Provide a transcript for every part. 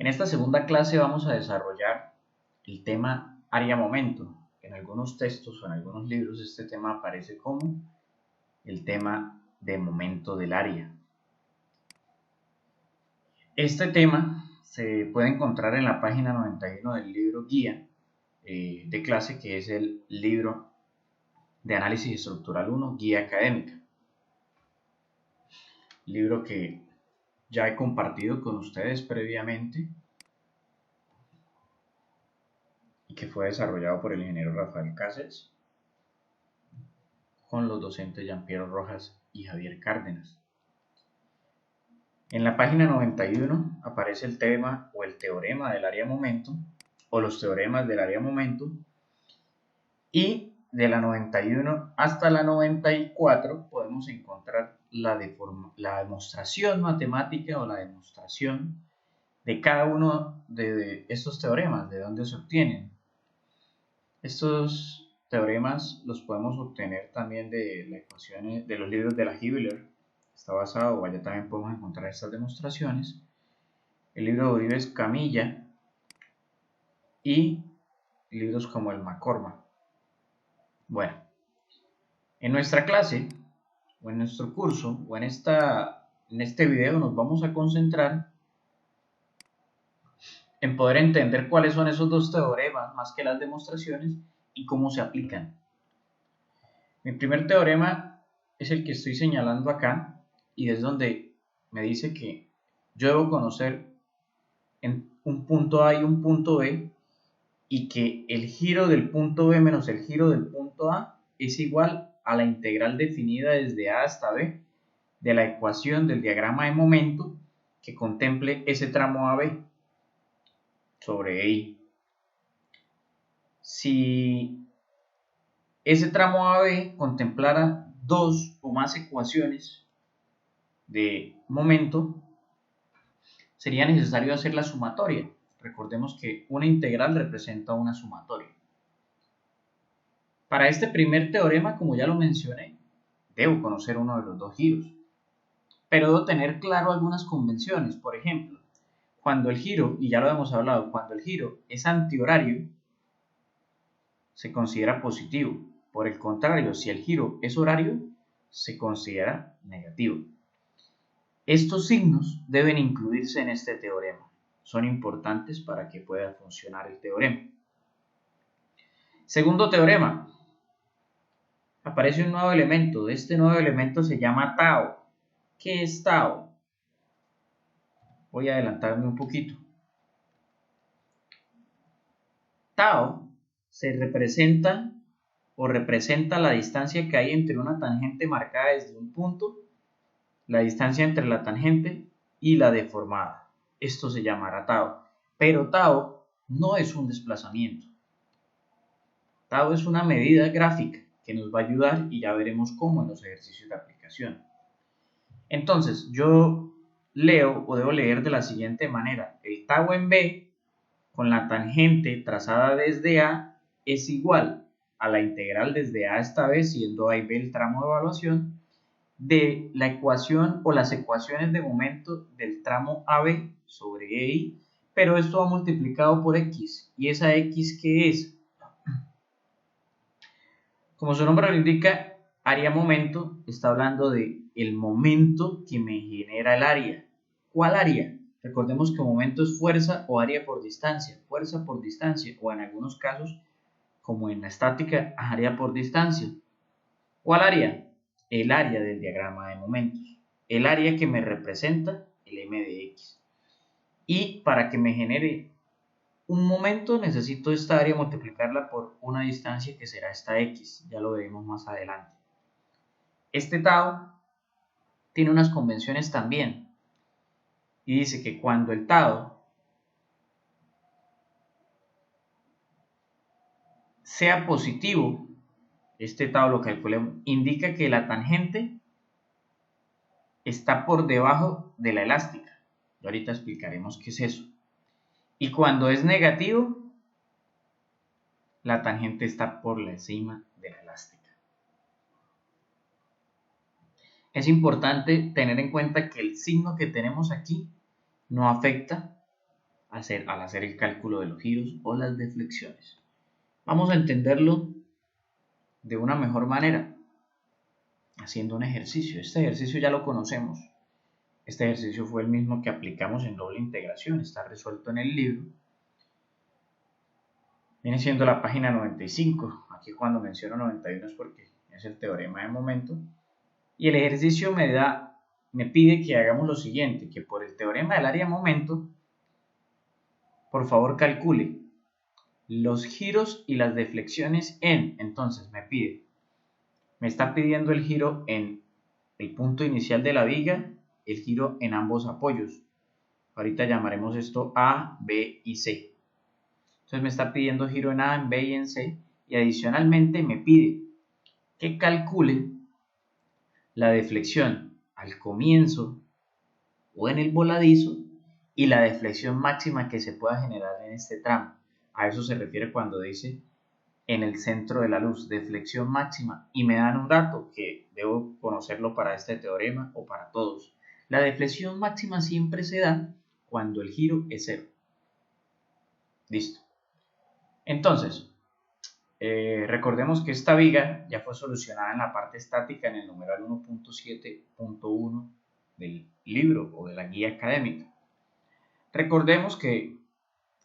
En esta segunda clase vamos a desarrollar el tema área-momento. En algunos textos o en algunos libros este tema aparece como el tema de momento del área. Este tema se puede encontrar en la página 91 del libro guía de clase, que es el libro de análisis estructural 1, guía académica. Libro que ya he compartido con ustedes previamente y que fue desarrollado por el ingeniero Rafael Cáceres con los docentes Jean-Pierre Rojas y Javier Cárdenas. En la página 91 aparece el tema o el teorema del área-momento o los teoremas del área-momento, y de la 91 hasta la 94 podemos encontrar la demostración matemática o la demostración de cada uno de estos teoremas, de dónde se obtienen. Estos teoremas los podemos obtener también de las ecuaciones de los libros de la Hibbeler, está basado, o allá también podemos encontrar estas demostraciones, el libro de Uribe Camilla y libros como el McCormack. Bueno, en nuestra clase, o en nuestro curso, o en este video nos vamos a concentrar en poder entender cuáles son esos dos teoremas, más que las demostraciones, y cómo se aplican. Mi primer teorema es el que estoy señalando acá, y es donde me dice que yo debo conocer en un punto A y un punto B, y que el giro del punto B menos el giro del punto A es igual a la integral definida desde A hasta B de la ecuación del diagrama de momento que contemple ese tramo AB sobre EI. Si ese tramo AB contemplara dos o más ecuaciones de momento, sería necesario hacer la sumatoria. Recordemos que una integral representa una sumatoria. Para este primer teorema, como ya lo mencioné, debo conocer uno de los dos giros, pero debo tener claro algunas convenciones. Por ejemplo, cuando el giro, y ya lo hemos hablado, cuando el giro es antihorario, se considera positivo. Por el contrario, si el giro es horario, se considera negativo. Estos signos deben incluirse en este teorema. Son importantes para que pueda funcionar el teorema. Segundo teorema. Aparece un nuevo elemento. Este nuevo elemento se llama tau. ¿Qué es tau? Voy a adelantarme un poquito. Tau se representa la distancia que hay entre una tangente marcada desde un punto, la distancia entre la tangente y la deformada. Esto se llamará tau. Pero tau no es un desplazamiento. Tau es una medida gráfica que nos va a ayudar, y ya veremos cómo en los ejercicios de aplicación. Entonces, yo leo o debo leer de la siguiente manera. El tau en B con la tangente trazada desde A es igual a la integral desde A hasta B, siendo A y B el tramo de evaluación, de la ecuación o las ecuaciones de momento del tramo AB sobre EI, pero esto va multiplicado por X. ¿Y esa X qué es? Como su nombre lo indica, área-momento está hablando de el momento que me genera el área. ¿Cuál área? Recordemos que momento es fuerza o área por distancia, o en algunos casos, como en la estática, área por distancia. ¿Cuál área? El área del diagrama de momentos, el área que me representa el m de x. Y para que me genere un momento necesito esta área multiplicarla por una distancia que será esta x, ya lo veremos más adelante. Este tau tiene unas convenciones también, y dice que cuando el tau sea positivo, este tau lo calculemos, indica que la tangente está por debajo de la elástica. Y ahorita explicaremos qué es eso. Y cuando es negativo, la tangente está por encima de la elástica. Es importante tener en cuenta que el signo que tenemos aquí no afecta al hacer el cálculo de los giros o las deflexiones. Vamos a entenderlo de una mejor manera, haciendo un ejercicio. Este ejercicio ya lo conocemos. Este ejercicio fue el mismo que aplicamos en doble integración, está resuelto en el libro. Viene siendo la página 95. Aquí cuando menciono 91 es porque es el teorema de momento. Y el ejercicio me pide que hagamos lo siguiente, que por el teorema del área de momento, por favor calcule los giros y las deflexiones entonces me está pidiendo el giro en el punto inicial de la viga, el giro en ambos apoyos. Ahorita llamaremos esto A, B y C. Entonces me está pidiendo giro en A, en B y en C, y adicionalmente me pide que calcule la deflexión al comienzo o en el voladizo y la deflexión máxima que se pueda generar en este tramo. A eso se refiere cuando dice en el centro de la luz, deflexión máxima, y me dan un dato que debo conocerlo para este teorema o para todos. La deflexión máxima siempre se da cuando el giro es cero. Listo. Entonces, recordemos que esta viga ya fue solucionada en la parte estática en el numeral 1.7.1 del libro o de la guía académica. Recordemos que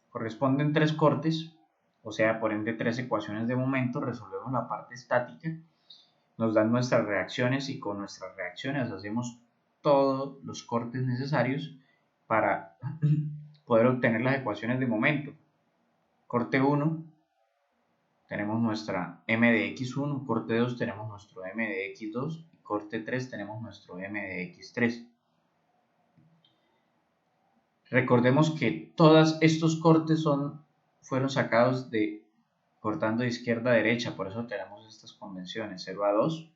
corresponden 3 cortes, o sea, por ende 3 ecuaciones de momento. Resolvemos la parte estática, nos dan nuestras reacciones y con nuestras reacciones hacemos todos los cortes necesarios para poder obtener las ecuaciones de momento. Corte 1, tenemos nuestra m de x1, corte 2 tenemos nuestro m de x2 y corte 3 tenemos nuestro m de x3. Recordemos que todos estos cortes fueron sacados cortando de izquierda a derecha, por eso tenemos estas convenciones 0 a 2,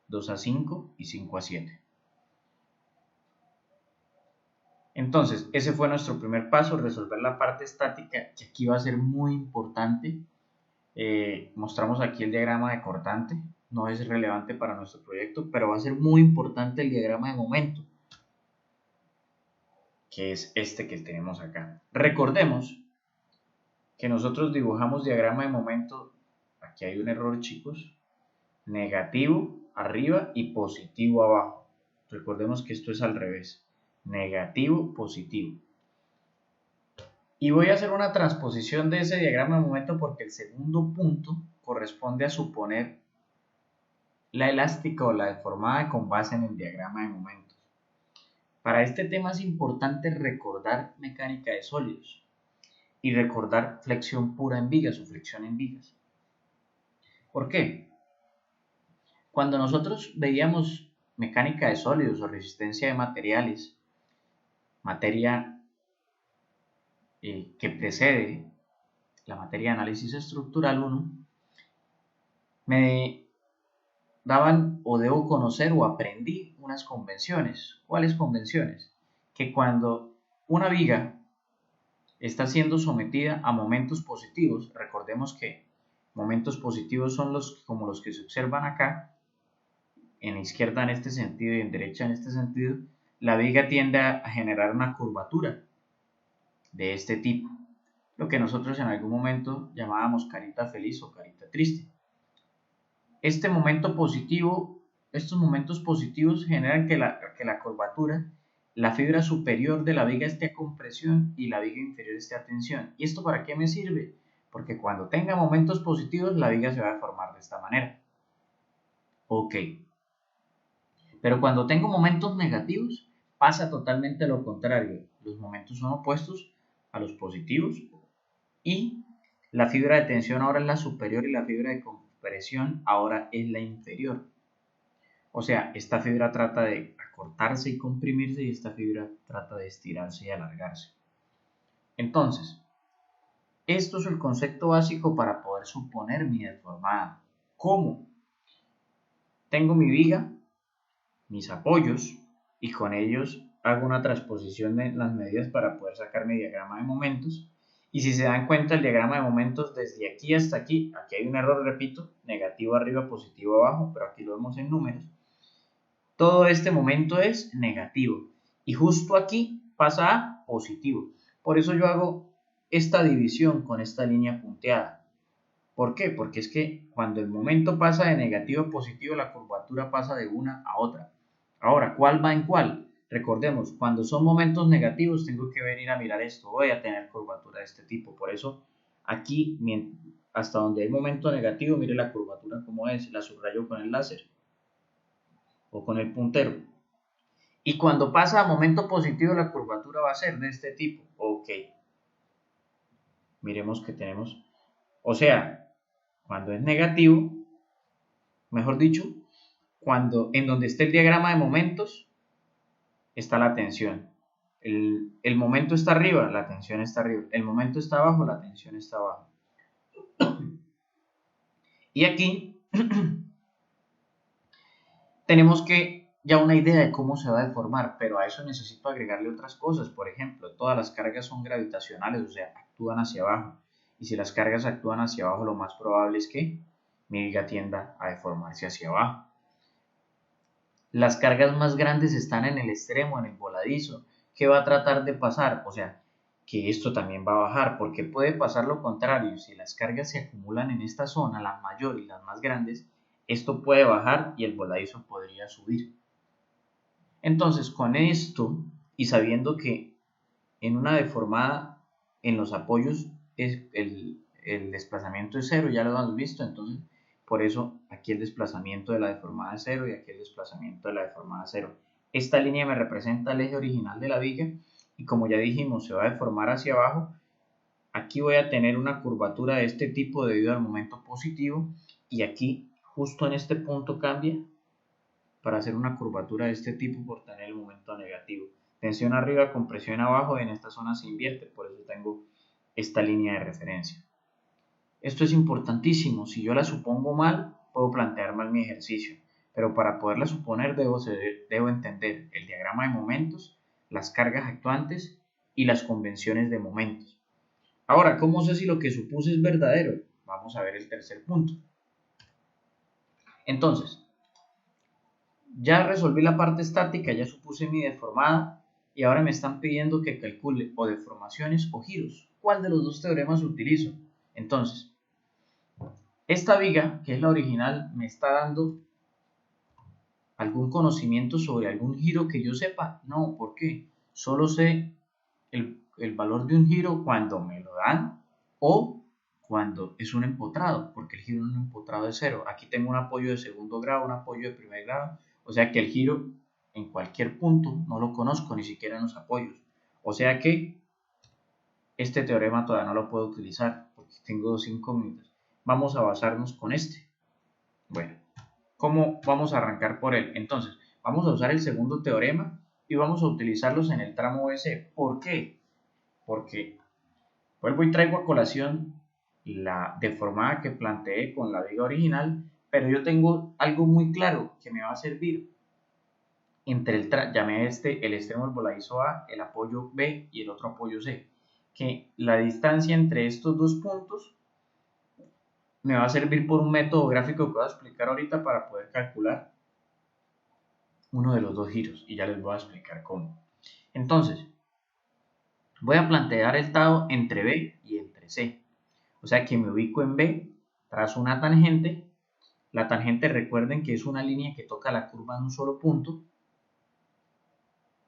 2 a 5 y 5 a 7. Entonces, ese fue nuestro primer paso, resolver la parte estática, que aquí va a ser muy importante. Mostramos aquí el diagrama de cortante, no es relevante para nuestro proyecto, pero va a ser muy importante el diagrama de momento, que es este que tenemos acá. Recordemos que nosotros dibujamos diagrama de momento, aquí hay un error, chicos, negativo arriba y positivo abajo. Recordemos que esto es al revés, negativo, positivo. Y voy a hacer una transposición de ese diagrama de momento porque el segundo punto corresponde a suponer la elástica o la deformada con base en el diagrama de momentos. Para este tema es importante recordar mecánica de sólidos y recordar flexión pura en vigas o fricción en vigas. ¿Por qué? Cuando nosotros veíamos mecánica de sólidos o resistencia de materiales, materia que precede la materia de análisis estructural 1, me daban o debo conocer o aprendí unas convenciones. ¿Cuáles convenciones? Que cuando una viga está siendo sometida a momentos positivos, recordemos que momentos positivos son como los que se observan acá, en izquierda en este sentido y en derecha en este sentido, la viga tiende a generar una curvatura de este tipo, lo que nosotros en algún momento llamábamos carita feliz o carita triste. Este momento positivo, estos momentos positivos generan que la curvatura, la fibra superior de la viga esté a compresión y la viga inferior esté a tensión. ¿Y esto para qué me sirve? Porque cuando tenga momentos positivos, la viga se va a formar de esta manera. Ok. Pero cuando tengo momentos negativos, pasa totalmente lo contrario. Los momentos son opuestos a los positivos y la fibra de tensión ahora es la superior y la fibra de compresión ahora es la inferior. O sea, esta fibra trata de acortarse y comprimirse y esta fibra trata de estirarse y alargarse. Entonces, esto es el concepto básico para poder suponer mi deformada. ¿Cómo? Tengo mi viga, mis apoyos y con ellos hago una transposición de las medidas para poder sacar mi diagrama de momentos. Y si se dan cuenta, el diagrama de momentos desde aquí hasta aquí hay un error, repito, negativo arriba, positivo abajo, pero aquí lo vemos en números. Todo este momento es negativo y justo aquí pasa a positivo. Por eso yo hago esta división con esta línea punteada. ¿Por qué? Porque es que cuando el momento pasa de negativo a positivo, la curvatura pasa de una a otra. Ahora, ¿cuál va en cuál? Recordemos, cuando son momentos negativos tengo que venir a mirar esto, voy a tener curvatura de este tipo. Por eso, aquí, hasta donde hay momento negativo, mire la curvatura como es, la subrayo con el láser o con el puntero. Y cuando pasa a momento positivo, la curvatura va a ser de este tipo. Ok. Miremos que tenemos, o sea, cuando es negativo, mejor dicho, cuando en donde esté el diagrama de momentos, está la tensión. El momento está arriba, la tensión está arriba. El momento está abajo, la tensión está abajo. Y aquí tenemos que ya una idea de cómo se va a deformar, pero a eso necesito agregarle otras cosas. Por ejemplo, todas las cargas son gravitacionales, o sea, actúan hacia abajo. Y si las cargas actúan hacia abajo, lo más probable es que mi viga tienda a deformarse hacia abajo. Las cargas más grandes están en el extremo, en el voladizo. ¿Qué va a tratar de pasar? O sea, que esto también va a bajar, porque puede pasar lo contrario. Si las cargas se acumulan en esta zona, las mayores y las más grandes, esto puede bajar y el voladizo podría subir. Entonces, con esto y sabiendo que en una deformada, en los apoyos, el desplazamiento es cero, ya lo hemos visto, entonces por eso aquí el desplazamiento de la deformada es cero y aquí el desplazamiento de la deformada es cero. Esta línea me representa el eje original de la viga y como ya dijimos se va a deformar hacia abajo. Aquí voy a tener una curvatura de este tipo debido al momento positivo y aquí justo en este punto cambia para hacer una curvatura de este tipo por tener el momento negativo. Tensión arriba, compresión abajo, en esta zona se invierte, por eso tengo esta línea de referencia. Esto es importantísimo, si yo la supongo mal, puedo plantear mal mi ejercicio, pero para poderla suponer debo entender el diagrama de momentos, las cargas actuantes y las convenciones de momentos. Ahora, ¿cómo sé si lo que supuse es verdadero? Vamos a ver el tercer punto. Entonces, ya resolví la parte estática, ya supuse mi deformada y ahora me están pidiendo que calcule o deformaciones o giros. ¿Cuál de los dos teoremas utilizo? Entonces, esta viga, que es la original, me está dando algún conocimiento sobre algún giro que yo sepa. No, ¿por qué? Solo sé el valor de un giro cuando me lo dan o cuando es un empotrado, porque el giro en un empotrado es cero. Aquí tengo un apoyo de segundo grado, un apoyo de primer grado, o sea que el giro en cualquier punto no lo conozco, ni siquiera en los apoyos. O sea que este teorema todavía no lo puedo utilizar porque tengo 5 minutos. Vamos a basarnos con este. Bueno, ¿cómo vamos a arrancar por él? Entonces, vamos a usar el segundo teorema y vamos a utilizarlos en el tramo BC. ¿Por qué? Porque vuelvo y traigo a colación la deformada que planteé con la viga original, pero yo tengo algo muy claro que me va a servir entre llamé el extremo del voladizo A, el apoyo B y el otro apoyo C, que la distancia entre estos dos puntos me va a servir por un método gráfico que voy a explicar ahorita para poder calcular uno de los dos giros y ya les voy a explicar cómo. Entonces, voy a plantear el tau entre B y entre C. O sea que me ubico en B, trazo una tangente. La tangente, recuerden que es una línea que toca la curva en un solo punto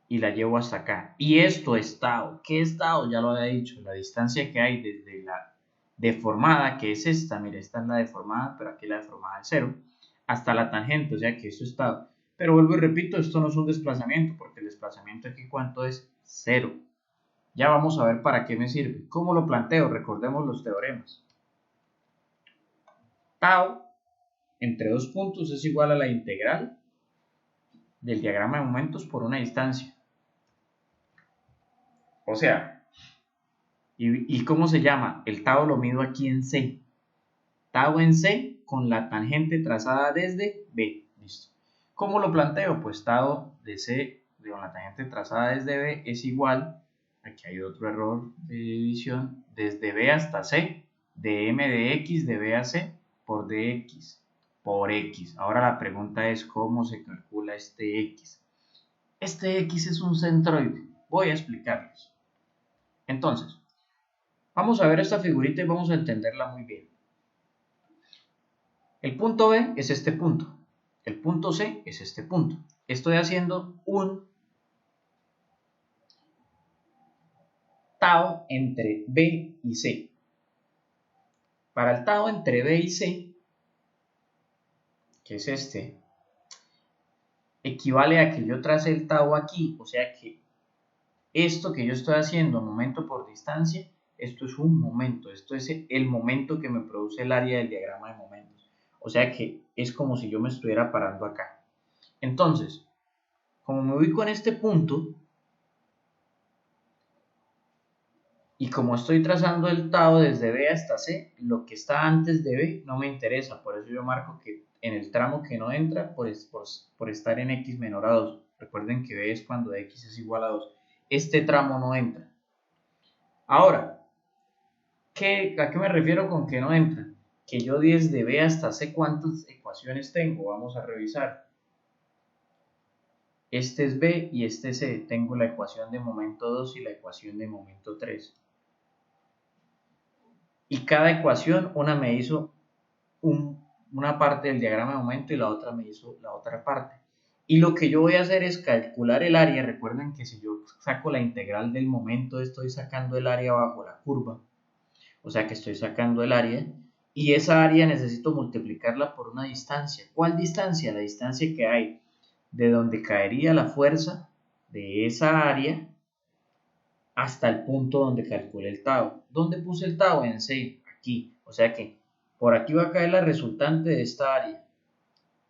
y la llevo hasta acá. Y esto es tau. ¿Qué es tau? Ya lo había dicho, la distancia que hay desde la deformada, que es esta, mira, esta es la deformada, pero aquí la deformada es cero, hasta la tangente, o sea que esto es tau. Pero vuelvo y repito, esto no es un desplazamiento, porque el desplazamiento aquí, ¿cuánto es? Cero. Ya vamos a ver para qué me sirve. ¿Cómo lo planteo? Recordemos los teoremas. Tau entre dos puntos es igual a la integral del diagrama de momentos por una distancia. O sea, ¿y cómo se llama? El tau lo mido aquí en C. Tau en C con la tangente trazada desde B. Listo. ¿Cómo lo planteo? Pues tau de C con la tangente trazada desde B es igual, aquí hay otro error de división, desde B hasta C, de m de x de B a C por dx por x. Ahora la pregunta es ¿cómo se calcula este x? Este x es un centroide. Voy a explicarles. Entonces, vamos a ver esta figurita y vamos a entenderla muy bien. El punto B es este punto. El punto C es este punto. Estoy haciendo un tau entre B y C. Para el tau entre B y C, que es este, equivale a que yo trace el tau aquí, o sea que esto que yo estoy haciendo, momento por distancia, esto es un momento, esto es el momento que me produce el área del diagrama de momentos. O sea que es como si yo me estuviera parando acá. Entonces, como me ubico en este punto, y como estoy trazando el tau desde B hasta C, lo que está antes de B no me interesa, por eso yo marco que en el tramo que no entra, por estar en x menor a 2. Recuerden que B es cuando x es igual a 2. Este tramo no entra. Ahora, ¿a qué me refiero con que no entra? Que yo desde B hasta C, ¿cuántas ecuaciones tengo? Vamos a revisar. Este es B y este es C. Tengo la ecuación de momento 2 y la ecuación de momento 3. Y cada ecuación, una me hizo una parte del diagrama de momento y la otra me hizo la otra parte. Y lo que yo voy a hacer es calcular el área. Recuerden que si yo saco la integral del momento, estoy sacando el área bajo la curva. O sea que estoy sacando el área. Y esa área necesito multiplicarla por una distancia. ¿Cuál distancia? La distancia que hay de donde caería la fuerza de esa área hasta el punto donde calculé el tau. ¿Dónde puse el tau? En C, aquí. O sea que por aquí va a caer la resultante de esta área.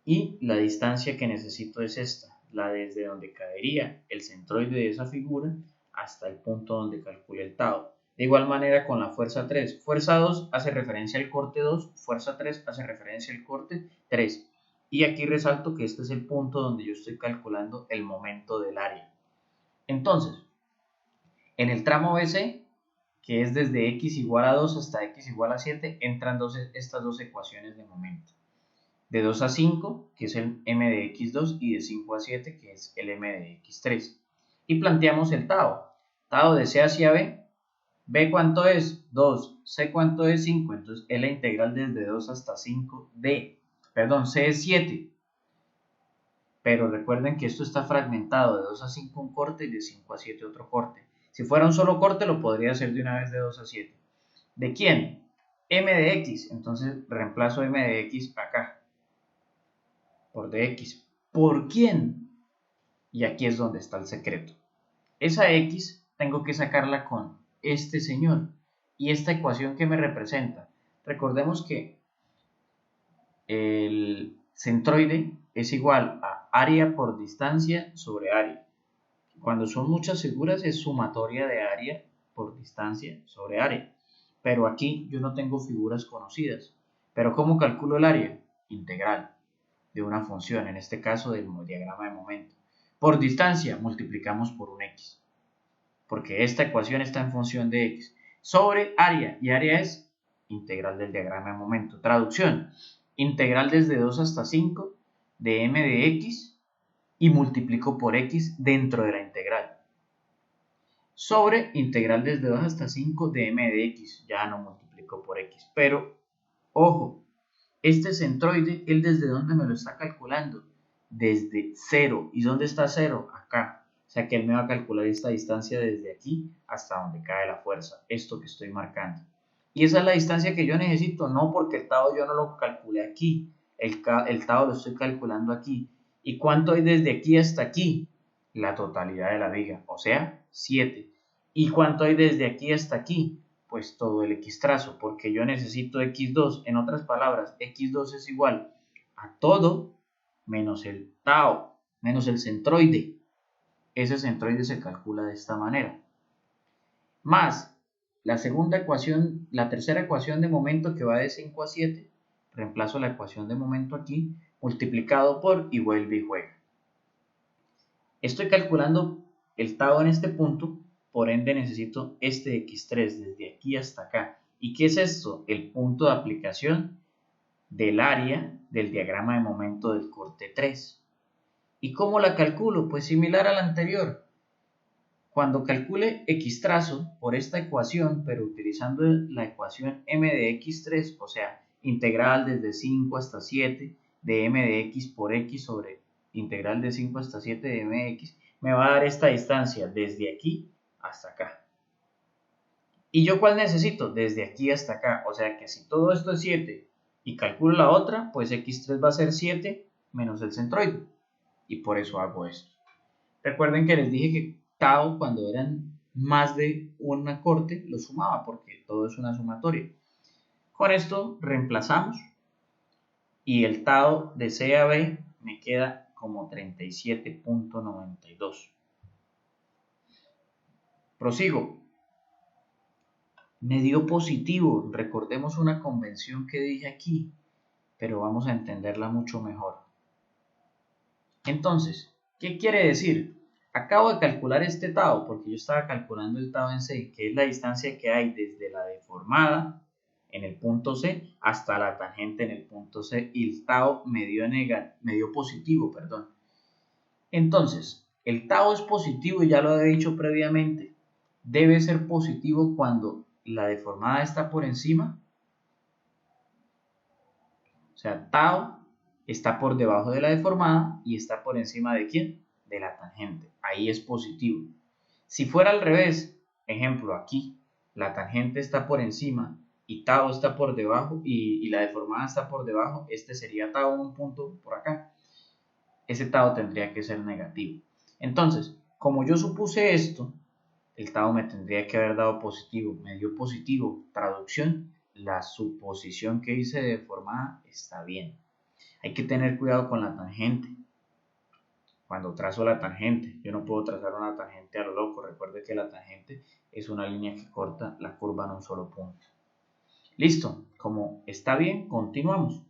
Y la distancia que necesito es esta, la desde donde caería el centroide de esa figura hasta el punto donde calculé el tau. De igual manera con la fuerza 3. Fuerza 2 hace referencia al corte 2, fuerza 3 hace referencia al corte 3. Y aquí resalto que este es el punto donde yo estoy calculando el momento del área. Entonces, en el tramo BC, que es desde x igual a 2 hasta x igual a 7, entran estas dos ecuaciones de momento. De 2 a 5, que es el m de x2, y de 5 a 7, que es el m de x3. Y planteamos el tau. Tau de C hacia B. B cuánto es? 2. C cuánto es? 5. Entonces es la integral desde 2 hasta 5 de, perdón, C es 7. Pero recuerden que esto está fragmentado, de 2 a 5 un corte y de 5 a 7 otro corte. Si fuera un solo corte lo podría hacer de una vez de 2 a 7. ¿De quién? M de X. Entonces reemplazo M de X acá por dx. ¿Por quién? Y aquí es donde está el secreto. Esa x tengo que sacarla con este señor y esta ecuación que me representa. Recordemos que el centroide es igual a área por distancia sobre área. Cuando son muchas figuras es sumatoria de área por distancia sobre área. Pero aquí yo no tengo figuras conocidas. ¿Pero cómo calculo el área? Integral de una función, en este caso del diagrama de momento. Por distancia multiplicamos por un x, porque esta ecuación está en función de x, sobre área, y área es integral del diagrama de momento. Traducción, integral desde 2 hasta 5 de m de x y multiplico por x dentro de la integral. Sobre integral desde 2 hasta 5 de m de x, ya no multiplico por x, pero ojo, este centroide, ¿él desde dónde me lo está calculando? Desde 0. ¿Y dónde está 0? Acá. O sea que él me va a calcular esta distancia desde aquí hasta donde cae la fuerza. Esto que estoy marcando. Y esa es la distancia que yo necesito. No porque el tau yo no lo calculé aquí. El tau lo estoy calculando aquí. ¿Y cuánto hay desde aquí hasta aquí? La totalidad de la viga. O sea, 7. ¿Y cuánto hay desde aquí hasta aquí? Pues todo el x trazo, porque yo necesito x2. En otras palabras, x2 es igual a todo menos el tau, menos el centroide. Ese centroide se calcula de esta manera. Más la segunda ecuación, la tercera ecuación de momento que va de 5 a 7, reemplazo la ecuación de momento aquí, multiplicado por y vuelve y juega. Estoy calculando el tau en este punto, por ende necesito este x3 desde aquí hasta acá. ¿Y qué es esto? El punto de aplicación del área del diagrama de momento del corte 3. ¿Y cómo la calculo? Pues similar al anterior. Cuando calcule x trazo por esta ecuación, pero utilizando la ecuación m de x3, o sea, integral desde 5 hasta 7 de m de x por x sobre integral de 5 hasta 7 de m de x, me va a dar esta distancia desde aquí hasta acá. ¿Y yo cuál necesito? Desde aquí hasta acá. O sea que si todo esto es 7 y calculo la otra, pues x3 va a ser 7 menos el centroide. Y por eso hago esto. Recuerden que les dije que tau, cuando eran más de una corte, lo sumaba porque todo es una sumatoria. Con esto reemplazamos y el tau de C a B me queda como 37.92. Prosigo. Me dio positivo. Recordemos una convención que dije aquí, pero vamos a entenderla mucho mejor. Entonces, ¿qué quiere decir? Acabo de calcular este tau, porque yo estaba calculando el tau en C, que es la distancia que hay desde la deformada en el punto C hasta la tangente en el punto C, y el tau me dio positivo, perdón. Entonces, el tau es positivo y ya lo he dicho previamente. Debe ser positivo cuando la deformada está por encima. O sea, tau está por debajo de la deformada y está por encima ¿de quién? De la tangente. Ahí es positivo. Si fuera al revés, ejemplo, aquí la tangente está por encima y tau está por debajo y la deformada está por debajo, este sería tau un punto por acá. Ese tau tendría que ser negativo. Entonces, como yo supuse esto, el tau me tendría que haber dado positivo. Me dio positivo. Traducción, la suposición que hice de deformada está bien. Hay que tener cuidado con la tangente. Cuando trazo la tangente, yo no puedo trazar una tangente a lo loco. Recuerde que la tangente es una línea que corta la curva en un solo punto. Listo, como está bien, continuamos.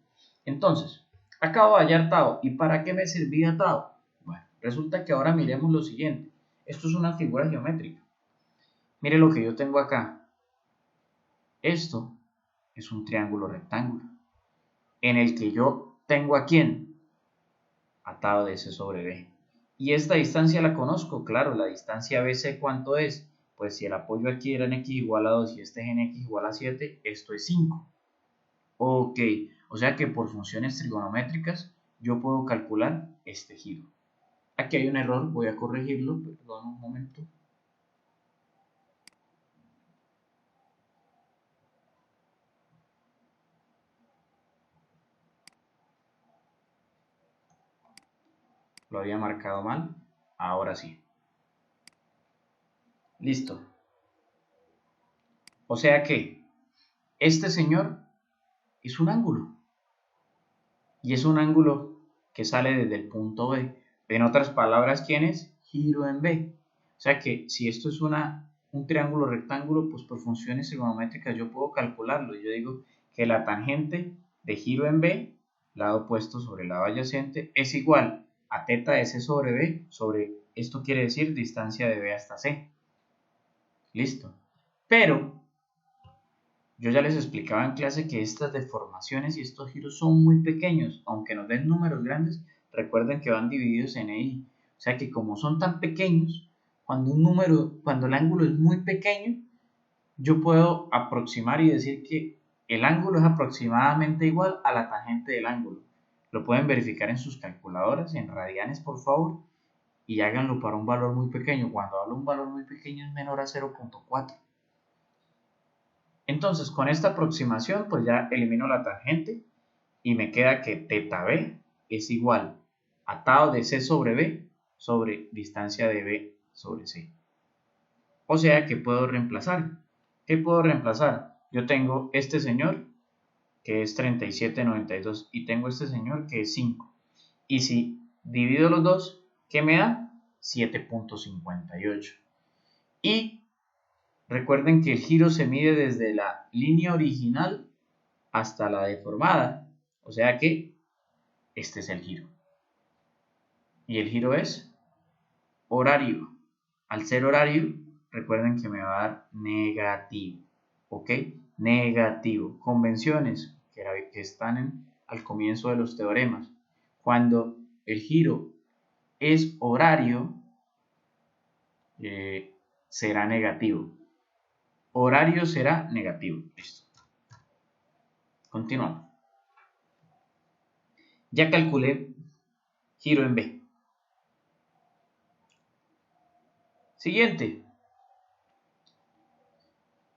Entonces, acabo de hallar tau. ¿Y para qué me servía tau? Bueno, resulta que ahora miremos lo siguiente. Esto es una figura geométrica. Mire lo que yo tengo acá. Esto es un triángulo rectángulo en el que yo tengo a ¿quién? A tau de C sobre B. Y esta distancia la conozco, claro, la distancia BC, ¿cuánto es? Pues si el apoyo aquí era en x igual a 2 y este es en x igual a 7, esto es 5. Ok, o sea que por funciones trigonométricas yo puedo calcular este giro. Aquí hay un error, voy a corregirlo, perdón un momento. Lo había marcado mal, ahora sí. Listo. O sea que este señor es un ángulo. Y es un ángulo que sale desde el punto B. En otras palabras, ¿quién es? Giro en B. O sea que si esto es un triángulo rectángulo, pues por funciones trigonométricas yo puedo calcularlo. Yo digo que la tangente de giro en B, lado opuesto sobre lado adyacente, es igual a θ de C sobre B, sobre, esto quiere decir distancia de B hasta C. Listo. Pero yo ya les explicaba en clase que estas deformaciones y estos giros son muy pequeños, aunque nos den números grandes, recuerden que van divididos en EI. O sea que como son tan pequeños, cuando el ángulo es muy pequeño, yo puedo aproximar y decir que el ángulo es aproximadamente igual a la tangente del ángulo. Lo pueden verificar en sus calculadoras, en radianes por favor, y háganlo para un valor muy pequeño. Cuando hablo de un valor muy pequeño es menor a 0.4. Entonces, con esta aproximación, pues ya elimino la tangente y me queda que θb es igual a tau de C sobre B sobre distancia de B sobre C. O sea que puedo reemplazar. ¿Qué puedo reemplazar? Yo tengo este señor que es 37.92 y tengo este señor que es 5. Y si divido los dos, ¿qué me da? 7.58. Y recuerden que el giro se mide desde la línea original hasta la deformada, o sea que este es el giro. Y el giro es horario. Al ser horario, recuerden que me va a dar negativo, ¿ok? Negativo. Convenciones que están al comienzo de los teoremas. Cuando el giro es horario, será negativo. Horario será negativo. Listo. Continuamos. Ya calculé giro en B. Siguiente.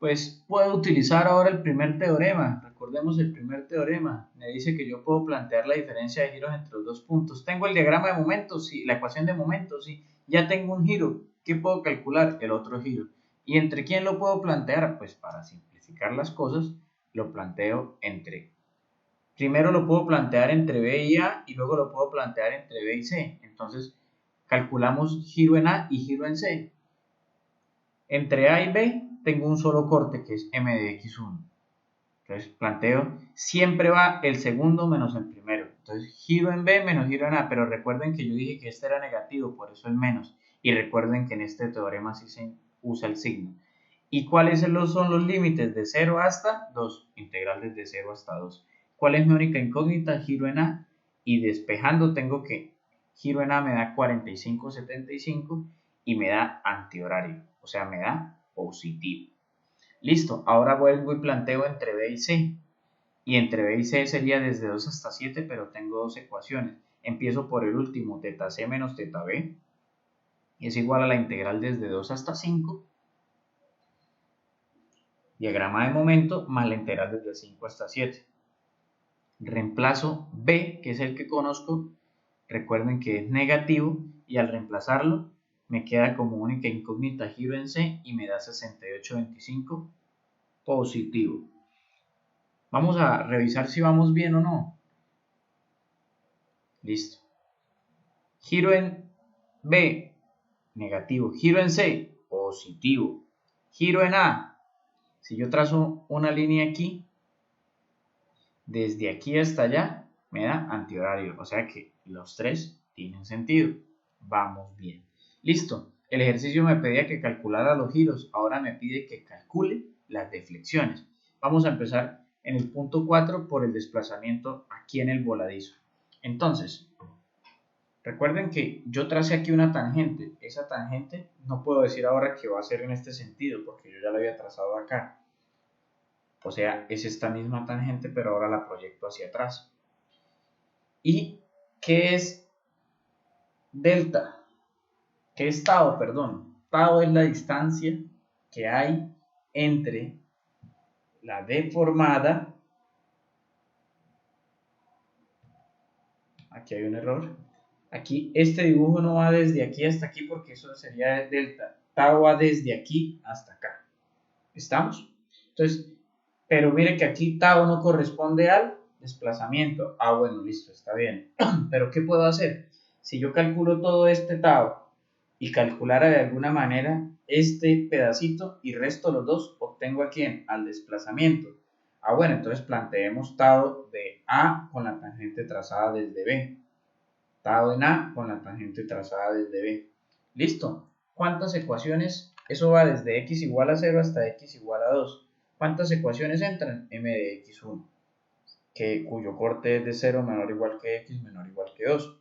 Pues puedo utilizar ahora el primer teorema. Recordemos el primer teorema. Me dice que yo puedo plantear la diferencia de giros entre los dos puntos. Tengo el diagrama de momentos, sí. La ecuación de momentos, sí. Ya tengo un giro. ¿Qué puedo calcular? El otro giro. ¿Y entre quién lo puedo plantear? Pues para simplificar las cosas, lo planteo entre. Primero lo puedo plantear entre B y A y luego lo puedo plantear entre B y C. Entonces, calculamos giro en A y giro en C. Entre A y B tengo un solo corte que es M de X1. Entonces planteo, siempre va el segundo menos el primero. Entonces giro en B menos giro en A, pero recuerden que yo dije que este era negativo, por eso el menos. Y recuerden que en este teorema sí se usa el signo. ¿Y cuáles son los límites? De 0 hasta 2, integral desde 0 hasta 2. ¿Cuál es mi única incógnita? Giro en A. Y despejando tengo que giro en A me da 45,75 y me da antihorario, o sea, me da positivo. Listo, ahora vuelvo y planteo entre B y C. Y entre B y C sería desde 2 hasta 7, pero tengo dos ecuaciones. Empiezo por el último, teta C menos teta B. Es igual a la integral desde 2 hasta 5. Diagrama de momento más la integral desde 5 hasta 7. Reemplazo B, que es el que conozco. Recuerden que es negativo y al reemplazarlo me queda como única incógnita giro en C y me da 68,25 positivo. Vamos a revisar si vamos bien o no. Listo. Giro en B, negativo. Giro en C, positivo. Giro en A. Si yo trazo una línea aquí, desde aquí hasta allá, me da antihorario. O sea que los tres tienen sentido. Vamos bien. Listo. El ejercicio me pedía que calculara los giros. Ahora me pide que calcule las deflexiones. Vamos a empezar en el punto 4 por el desplazamiento aquí en el voladizo. Entonces, recuerden que yo tracé aquí una tangente. Esa tangente no puedo decir ahora que va a ser en este sentido porque yo ya la había trazado acá. O sea, es esta misma tangente, pero ahora la proyecto hacia atrás. ¿Y qué es delta? ¿Qué es tau? Perdón. Tau es la distancia que hay entre la deformada. Aquí hay un error. Aquí este dibujo no va desde aquí hasta aquí porque eso sería delta. Tau va desde aquí hasta acá. ¿Estamos? Entonces, pero mire que aquí tau no corresponde al desplazamiento. Ah, bueno, listo, está bien. Pero ¿qué puedo hacer? Si yo calculo todo este tau y calculara de alguna manera este pedacito y resto los dos, obtengo a quién? Al desplazamiento. Ah, bueno, entonces planteemos tau de A con la tangente trazada desde B. Tau en A con la tangente trazada desde B. Listo. ¿Cuántas ecuaciones? Eso va desde x igual a 0 hasta x igual a 2. ¿Cuántas ecuaciones entran? M de x1, cuyo corte es de 0 menor o igual que x menor o igual que 2.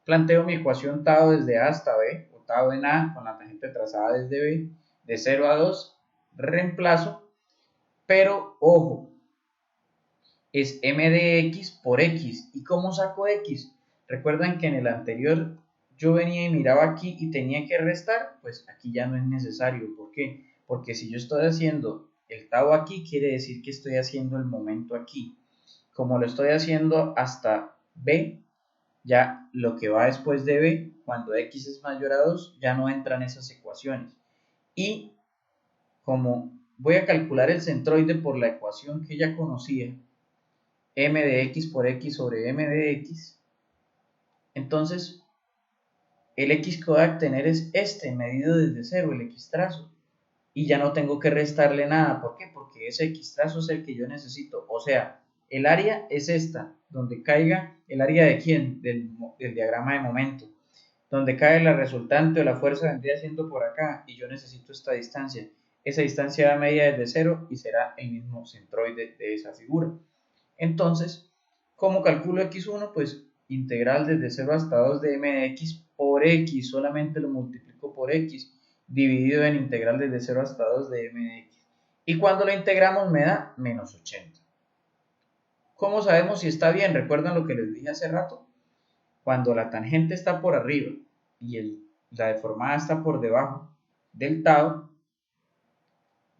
Planteo mi ecuación tau desde A hasta B, o tau en A con la tangente trazada desde B, de 0 a 2, reemplazo, pero ojo, es m de x por x. ¿Y cómo saco x? Recuerdan que en el anterior yo venía y miraba aquí y tenía que restar, pues aquí ya no es necesario. ¿Por qué? Porque si yo estoy haciendo el tau aquí, quiere decir que estoy haciendo el momento aquí. Como lo estoy haciendo hasta B, ya lo que va después de B, cuando x es mayor a 2, ya no entran esas ecuaciones. Y como voy a calcular el centroide por la ecuación que ya conocía, m de x por x sobre m de x, entonces el x que voy a obtener es este, medido desde 0, el x trazo. Y ya no tengo que restarle nada. ¿Por qué? Porque ese x trazo es el que yo necesito. O sea, el área es esta, donde caiga el área de quién, del diagrama de momento. Donde cae la resultante o la fuerza vendría siendo por acá y yo necesito esta distancia. Esa distancia da medida desde 0 y será el mismo centroide de esa figura. Entonces, ¿cómo calculo x1? Pues integral desde 0 hasta 2 de m de x por x, solamente lo multiplico por x. dividido en integral desde 0 hasta 2 de m de x. Y cuando lo integramos me da menos 80. ¿Cómo sabemos si está bien? ¿Recuerdan lo que les dije hace rato? Cuando la tangente está por arriba y la deformada está por debajo del tau,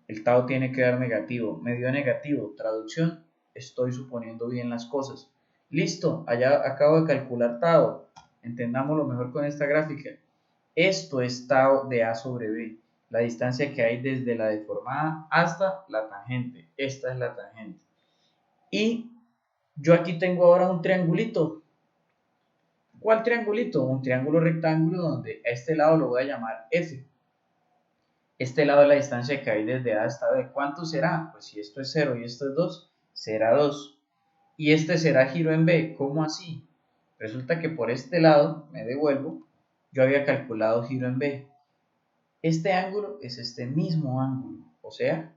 el tau tiene que dar negativo. Me dio negativo. Traducción, estoy suponiendo bien las cosas. Listo, allá acabo de calcular tau. Entendámoslo mejor con esta gráfica. Esto es tau de A sobre B, la distancia que hay desde la deformada hasta la tangente. Esta es la tangente. Y yo aquí tengo ahora un triangulito. ¿Cuál triangulito? Un triángulo rectángulo donde a este lado lo voy a llamar F. Este lado es la distancia que hay desde A hasta B. ¿Cuánto será? Pues si esto es 0 y esto es 2, será 2. Y este será giro en B. ¿Cómo así? Resulta que por este lado, me devuelvo, yo había calculado giro en B. Este ángulo es este mismo ángulo. O sea,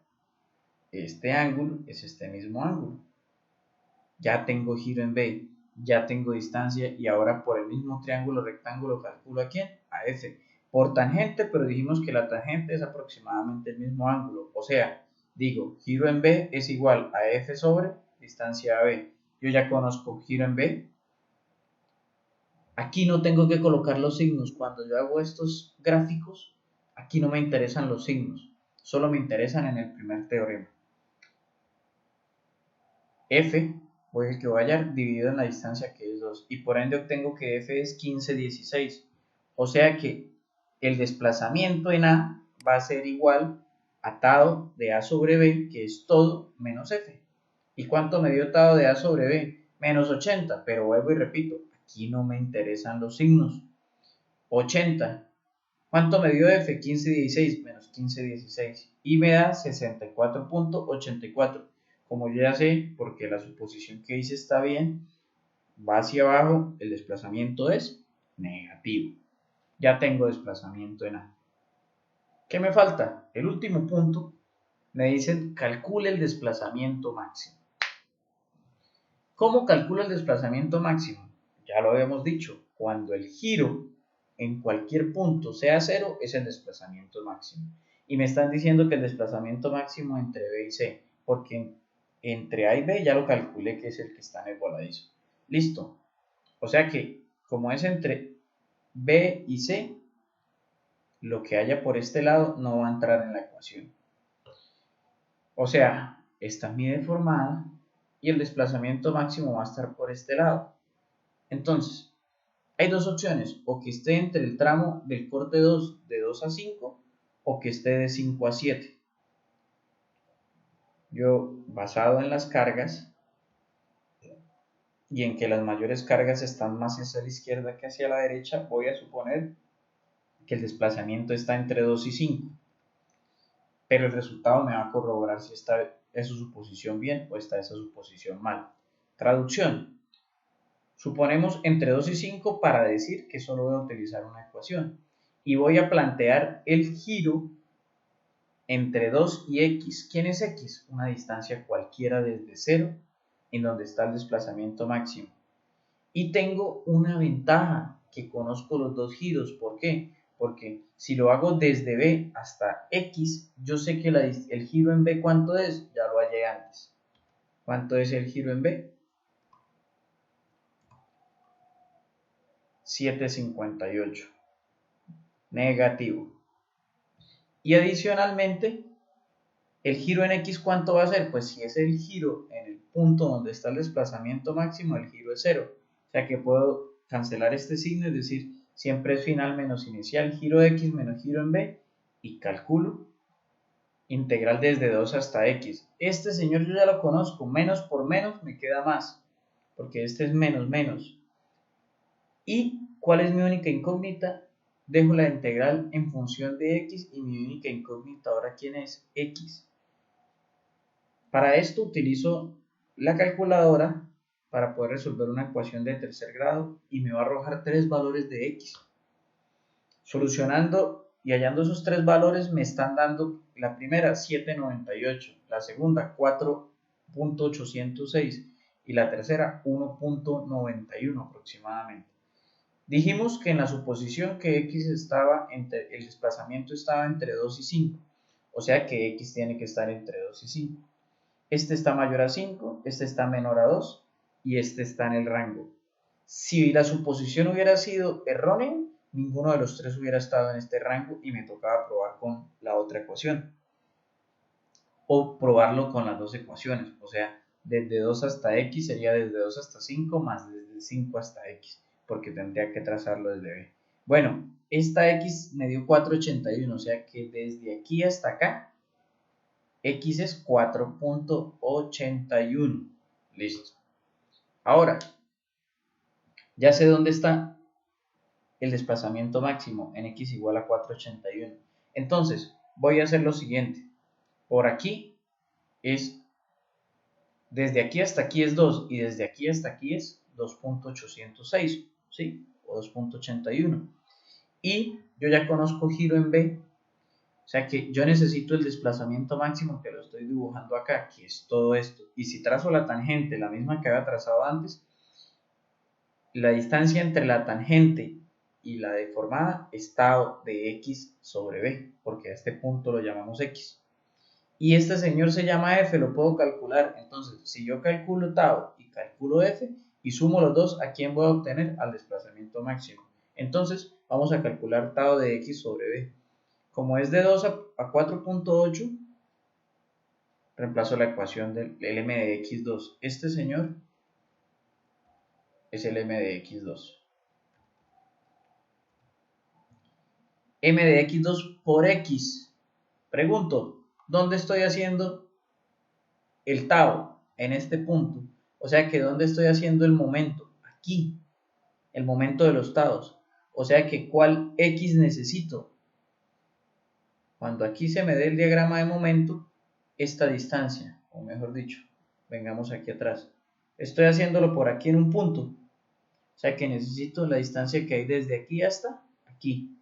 este ángulo es este mismo ángulo. Ya tengo giro en B, ya tengo distancia y ahora por el mismo triángulo rectángulo calculo a quién, a F. Por tangente, pero dijimos que la tangente es aproximadamente el mismo ángulo. O sea, digo, giro en B es igual a F sobre distancia AB. Yo ya conozco giro en B. Aquí no tengo que colocar los signos. Cuando yo hago estos gráficos, aquí no me interesan los signos. Solo me interesan en el primer teorema. F voy a hallar dividido en la distancia que es 2 y por ende obtengo que F es 15/16, o sea que el desplazamiento en A va a ser igual a tau de A sobre B, que es todo menos F. ¿Y cuánto me dio tau de A sobre B? Menos 80, pero vuelvo y repito, aquí no me interesan los signos. 80. ¿Cuánto me dio F? 15/16 menos 15/16 y me da 64.84. Como yo ya sé, porque la suposición que hice está bien, va hacia abajo, el desplazamiento es negativo. Ya tengo desplazamiento en A. ¿Qué me falta? El último punto, me dicen calcule el desplazamiento máximo. ¿Cómo calculo el desplazamiento máximo? Ya lo habíamos dicho, cuando el giro en cualquier punto sea 0, es el desplazamiento máximo. Y me están diciendo que el desplazamiento máximo entre B y C, porque entre A y B ya lo calculé que es el que está en el voladizo. Listo. O sea que, como es entre B y C, lo que haya por este lado no va a entrar en la ecuación. O sea, esta es mi deformada y el desplazamiento máximo va a estar por este lado. Entonces, hay dos opciones, o que esté entre el tramo del corte 2 de 2 a 5 o que esté de 5 a 7. Yo, basado en las cargas y en que las mayores cargas están más hacia la izquierda que hacia la derecha, voy a suponer que el desplazamiento está entre 2 y 5. Pero el resultado me va a corroborar si está esa suposición bien o está esa suposición mal. Traducción. Suponemos entre 2 y 5 para decir que solo voy a utilizar una ecuación. Y voy a plantear el giro entre 2 y x. ¿Quién es x? Una distancia cualquiera desde 0 en donde está el desplazamiento máximo. Y tengo una ventaja, que conozco los dos giros. ¿Por qué? Porque si lo hago desde B hasta X, yo sé que el giro en B, ¿cuánto es? Ya lo hallé antes. ¿Cuánto es el giro en B? 7,58. Negativo. Y adicionalmente, el giro en X, ¿cuánto va a ser? Pues si es el giro en el punto donde está el desplazamiento máximo, el giro es 0. O sea que puedo cancelar este signo, es decir, siempre es final menos inicial, giro X menos giro en B, y calculo integral desde 2 hasta X. Este señor yo ya lo conozco, menos por menos me queda más, porque este es menos menos. ¿Y cuál es mi única incógnita? Dejo la integral en función de X y mi única incógnita ahora, ¿quién es? X. Para esto utilizo la calculadora para poder resolver una ecuación de tercer grado y me va a arrojar tres valores de X. Solucionando y hallando esos tres valores me están dando la primera 7,98, la segunda 4,806 y la tercera 1,91 aproximadamente. Dijimos que en la suposición que x estaba entre, el desplazamiento estaba entre 2 y 5, o sea que x tiene que estar entre 2 y 5. Este está mayor a 5, este está menor a 2 y este está en el rango. Si la suposición hubiera sido errónea, ninguno de los tres hubiera estado en este rango y me tocaba probar con la otra ecuación. O probarlo con las dos ecuaciones, o sea, desde 2 hasta x sería desde 2 hasta 5 más desde 5 hasta x, porque tendría que trazarlo desde b. Bueno, esta x me dio 481, o sea que desde aquí hasta acá, x es 4.81. Listo. Ahora, ya sé dónde está el desplazamiento máximo en x igual a 481. Entonces, voy a hacer lo siguiente. Por aquí es, desde aquí hasta aquí es 2 y desde aquí hasta aquí es 2.806, ¿sí? O 2.81. Y yo ya conozco giro en B, o sea que yo necesito el desplazamiento máximo que lo estoy dibujando acá, que es todo esto. Y si trazo la tangente, la misma que había trazado antes, la distancia entre la tangente y la deformada es tau de x sobre b, porque a este punto lo llamamos x. Y este señor se llama f, lo puedo calcular. Entonces, si yo calculo tau y calculo f y sumo los dos, ¿a quién voy a obtener? Al desplazamiento máximo. Entonces, vamos a calcular tau de x sobre b. Como es de 2 a 4.8, reemplazo la ecuación del m de x2. Este señor es el m de x2. M de x2 por x. Pregunto, ¿dónde estoy haciendo el tau? En este punto. O sea que ¿dónde estoy haciendo el momento? Aquí. El momento de los taus. O sea que ¿cuál x necesito? Cuando aquí se me dé el diagrama de momento, esta distancia, o mejor dicho, vengamos aquí atrás. Estoy haciéndolo por aquí en un punto. O sea que necesito la distancia que hay desde aquí hasta aquí.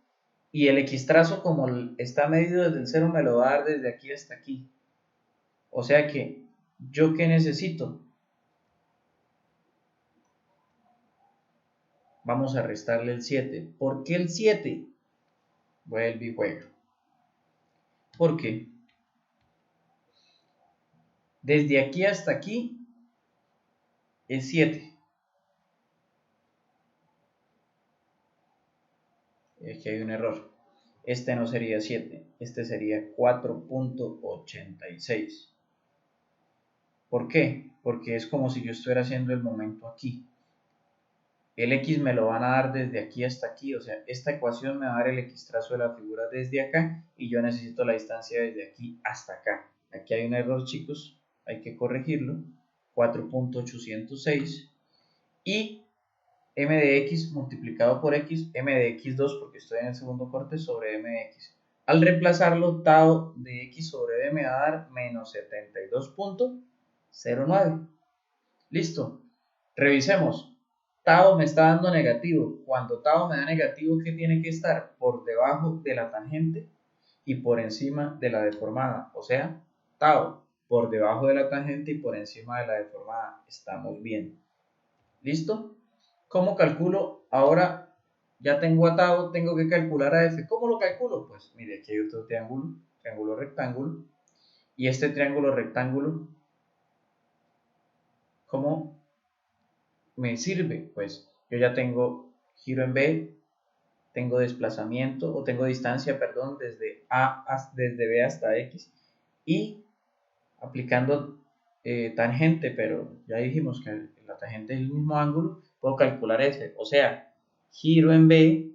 Y el x trazo, como está medido desde el 0, me lo va a dar desde aquí hasta aquí. O sea que, ¿yo qué necesito? Vamos a restarle el 7. ¿Por qué el 7? Vuelve y juega. ¿Por qué? Desde aquí hasta aquí es 7. Aquí hay un error. Este no sería 7, este sería 4.86. ¿Por qué? Porque es como si yo estuviera haciendo el momento aquí. El x me lo van a dar desde aquí hasta aquí, o sea, esta ecuación me va a dar el x trazo de la figura desde acá y yo necesito la distancia desde aquí hasta acá. Aquí hay un error, chicos, hay que corregirlo. 4.806 y m de x multiplicado por x, m de x2 porque estoy en el segundo corte sobre m de x. Al reemplazarlo, tau de x sobre b me va a dar menos 72.09. Listo. Revisemos. Tau me está dando negativo. Cuando tau me da negativo, ¿qué tiene que estar? Por debajo de la tangente y por encima de la deformada. O sea, tau por debajo de la tangente y por encima de la deformada. Estamos bien. ¿Listo? ¿Cómo calculo? Ahora ya tengo a tau, tengo que calcular a f. ¿Cómo lo calculo? Pues mire, aquí hay otro triángulo, triángulo rectángulo. Y este triángulo rectángulo, ¿cómo me sirve? Pues yo ya tengo giro en B, tengo desplazamiento, o tengo distancia, perdón, desde desde B hasta X, y aplicando tangente, pero ya dijimos que la tangente es el mismo ángulo, puedo calcular F, o sea, giro en B,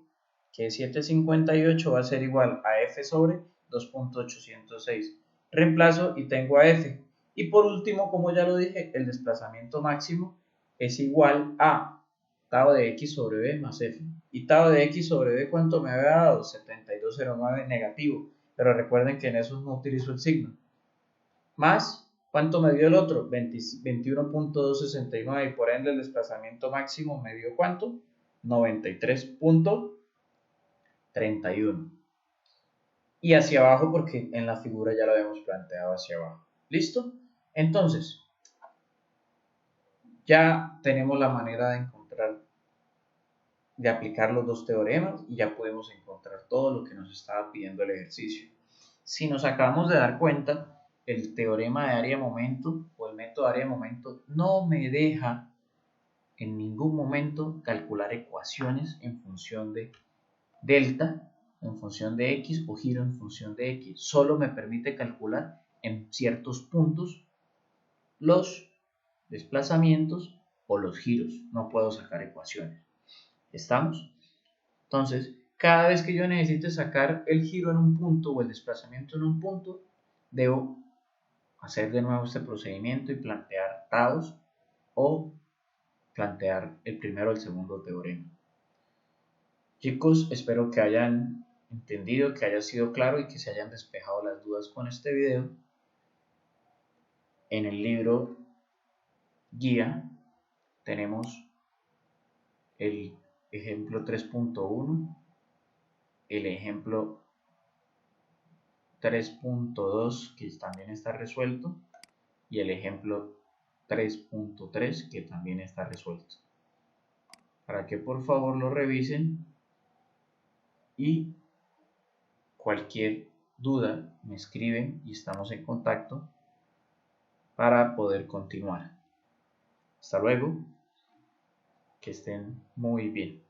que es 758, va a ser igual a F sobre 2.806. Reemplazo y tengo a F. Y por último, como ya lo dije, el desplazamiento máximo es igual a tau de x sobre b más f. Y tau de x sobre b, ¿cuánto me había dado? 7209 negativo. Pero recuerden que en eso no utilizo el signo. Más, ¿cuánto me dio el otro? 21.269 y por ende el desplazamiento máximo me dio ¿cuánto? 93.31. Y hacia abajo porque en la figura ya lo habíamos planteado hacia abajo. ¿Listo? Entonces, ya tenemos la manera de encontrar de aplicar los dos teoremas y ya podemos encontrar todo lo que nos estaba pidiendo el ejercicio. Si nos acabamos de dar cuenta, el teorema de área de momento o el método de área de momento no me deja en ningún momento calcular ecuaciones en función de delta, en función de x o giro en función de x. Solo me permite calcular en ciertos puntos los desplazamientos o los giros. No puedo sacar ecuaciones. ¿Estamos? Entonces, cada vez que yo necesite sacar el giro en un punto o el desplazamiento en un punto, debo hacer de nuevo este procedimiento y plantear TAOs o plantear el primero o el segundo teorema. Chicos, espero que hayan entendido, que haya sido claro y que se hayan despejado las dudas con este video. En el libro guía tenemos el ejemplo 3.1, el ejemplo 3.2 que también está resuelto y el ejemplo 3.3 que también está resuelto, para que por favor lo revisen y cualquier duda me escriben y estamos en contacto para poder continuar. Hasta luego, que estén muy bien.